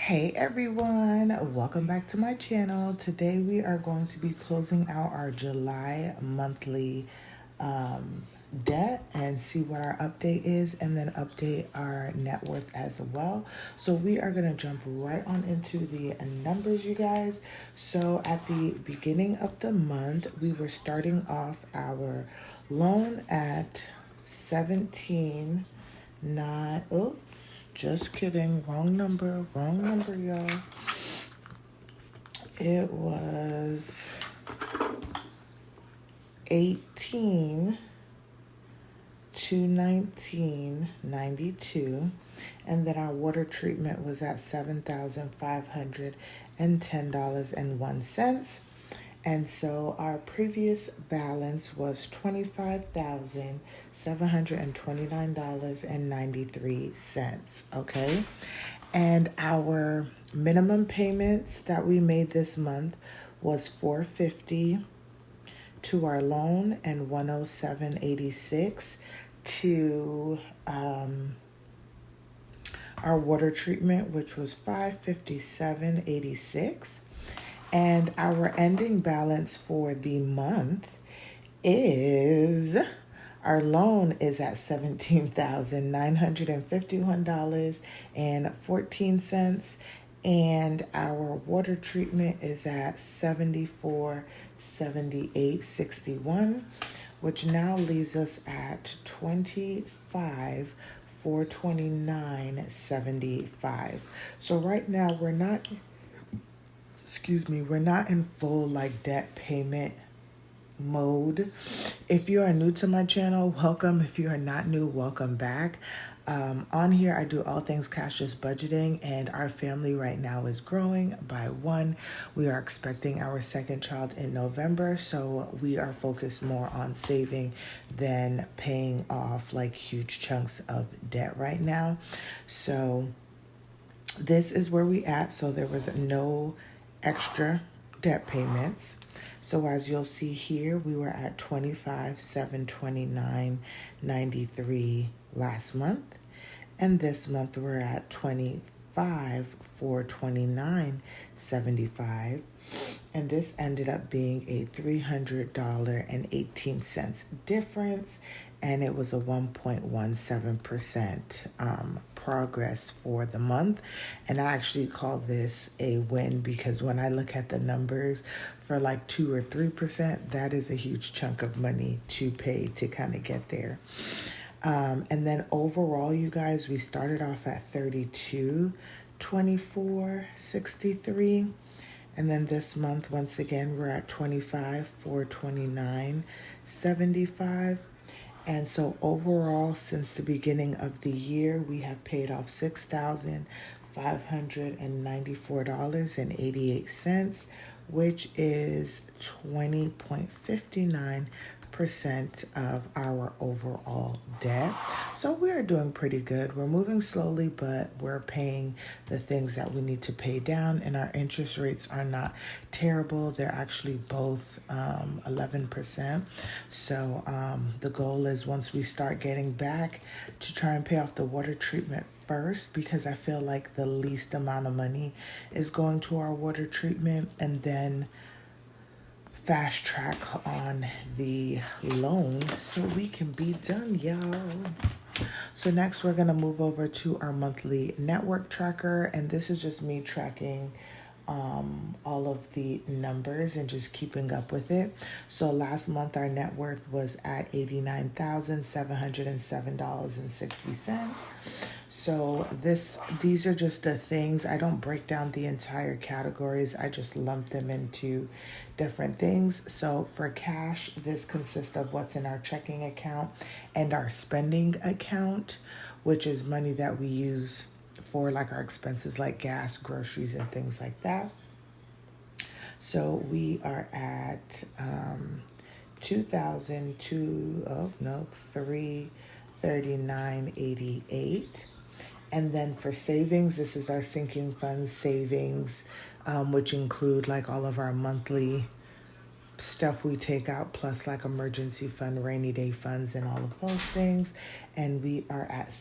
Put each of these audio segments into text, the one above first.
Hey everyone, welcome back to my channel. Today we are going to be closing out our July monthly debt and see what our update is, and then update our net worth as well. So we are going to jump right on into the numbers, you guys. So at the beginning of the month, we were starting off our loan at 17 9. Oops, just kidding. Wrong number, y'all. It was 18 to 1992, and then our water treatment was at $7,510.01. And so our previous balance was $25,729.93. Okay. And our minimum payments that we made this month was $450 to our loan and $107.86 to our water treatment, which was $557.86. And our ending balance for the month is, our loan is at $17,951.14, and our water treatment is at $74.78.61, which now leaves us at $25,429.75. So right now we're not in full like debt payment mode. If you are new to my channel, welcome. If you are not new, welcome back. On here, I do all things cashless budgeting, and our family right now is growing by one. We are expecting our second child in November, so we are focused more on saving than paying off like huge chunks of debt right now. So this is where we at. So there was no extra debt payments. So as you'll see here, we were at $25,729.93 last month, and this month we're at $25,429.75, and this ended up being a $300.18 difference, and it was a 1.17% progress for the month. And I actually call this a win, because when I look at the numbers for like 2 or 3%, that is a huge chunk of money to pay to kind of get there. And then overall, you guys, we started off at 32,2463. And then this month, once again, we're at 25,429.75. And so overall, since the beginning of the year, we have paid off $6,594.88, which is 20.59% of our overall debt. So we're doing pretty good. We're moving slowly, but we're paying the things that we need to pay down, and our interest rates are not terrible. They're actually both 11%. So the goal is, once we start getting back, to try and pay off the water treatment first, because I feel like the least amount of money is going to our water treatment, and then fast track on the loan so we can be done, y'all. So next we're gonna move over to our monthly network tracker, and this is just me tracking all of the numbers and just keeping up with it. So last month our net worth was at $89,707.60. So these are just the things. I don't break down the entire categories. I just lump them into different things. So for cash, this consists of what's in our checking account and our spending account, which is money that we use for like our expenses like gas, groceries, and things like that. So we are at 339.88. And then for savings, this is our sinking fund savings, which include like all of our monthly stuff we take out, plus like emergency fund, rainy day funds, and all of those things. And we are at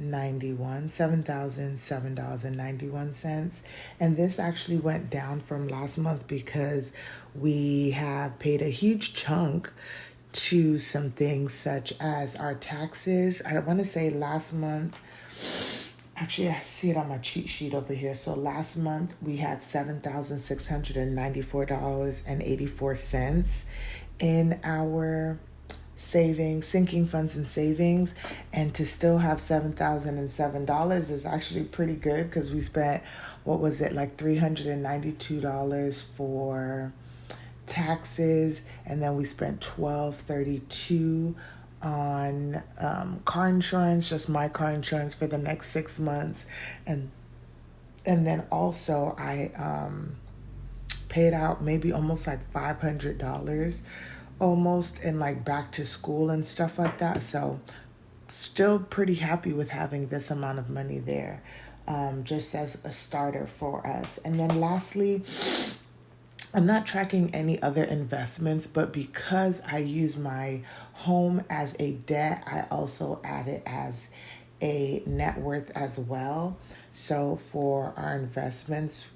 $7,007.91. And this actually went down from last month because we have paid a huge chunk to some things such as our taxes. I want to say last month, actually, I see it on my cheat sheet over here. So last month we had $7,694.84 in our savings, sinking funds and savings, and to still have $7,007 is actually pretty good because we spent, what was it, like $392 for taxes, and then we spent $1,232 on car insurance, just my car insurance for the next 6 months, and then also I paid out maybe almost like $500 almost in like back to school and stuff like that. So still pretty happy with having this amount of money there, just as a starter for us. And then lastly, I'm not tracking any other investments, but because I use my home as a debt, I also add it as a net worth as well. So for our investments,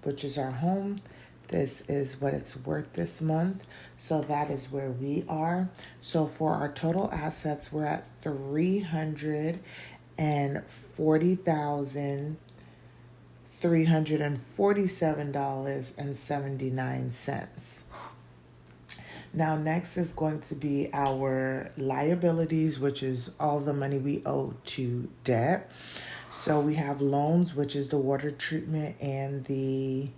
which is our home, this is what it's worth this month. So that is where we are. So for our total assets, we're at $340,347.79. Now, next is going to be our liabilities, which is all the money we owe to debt. So we have loans, which is the water treatment and the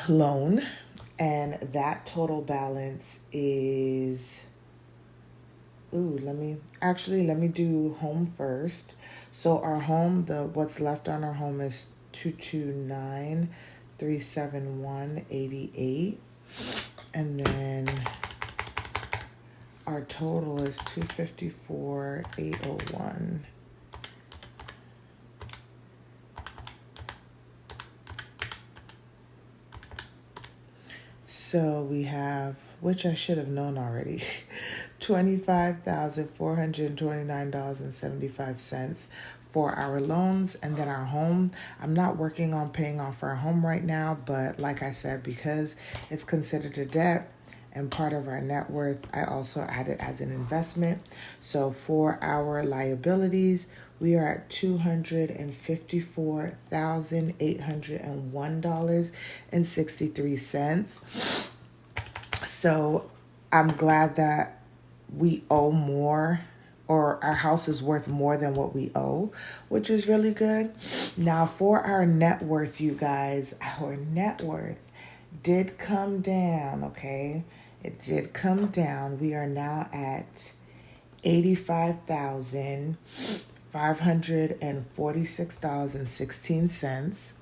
loan. And that total balance is, let me do home first. So our home, what's left on our home is 229,371.88. And then our total is 254,801. So we have, which I should have known already, $25,429.75 for our loans. And then our home, I'm not working on paying off our home right now, but like I said, because it's considered a debt and part of our net worth, I also add it as an investment. So for our liabilities, we are at $254,801.63. So I'm glad that we owe more, or our house is worth more than what we owe, which is really good. Now for our net worth, you guys, our net worth did come down, okay? It did come down. We are now at $85,546.16.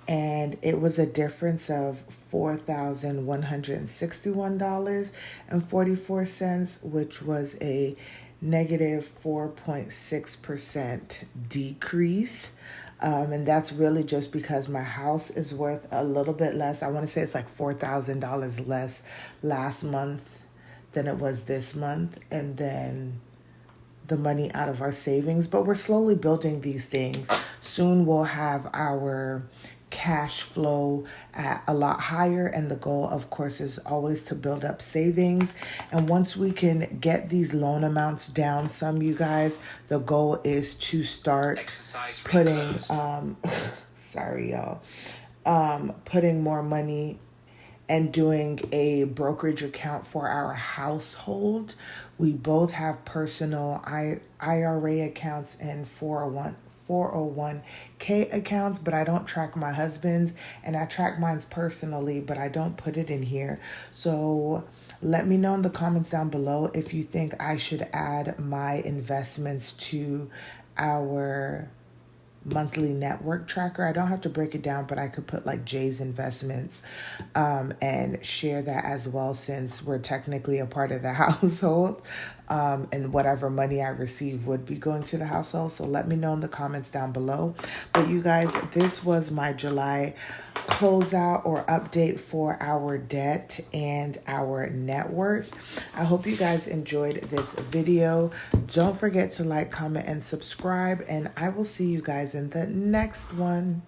And it was a difference of $4,161.44, which was a negative 4.6% decrease. And that's really just because my house is worth a little bit less. I want to say it's like $4,000 less last month than it was this month. And then the money out of our savings, but we're slowly building these things. Soon we'll have our cash flow at a lot higher, and the goal, of course, is always to build up savings. And once we can get these loan amounts down some, you guys, the goal is to start putting sorry y'all, putting more money and doing a brokerage account for our household. We both have personal IRA accounts and 401k accounts, but I don't track my husband's, and I track mine's personally, but I don't put it in here. So let me know in the comments down below if you think I should add my investments to our monthly network tracker. I don't have to break it down, but I could put like Jay's investments and share that as well, since we're technically a part of the household. and whatever money I receive would be going to the household. So let me know in the comments down below. But you guys, this was my July closeout or update for our debt and our net worth. I hope you guys enjoyed this video. Don't forget to like, comment, and subscribe, and I will see you guys in the next one.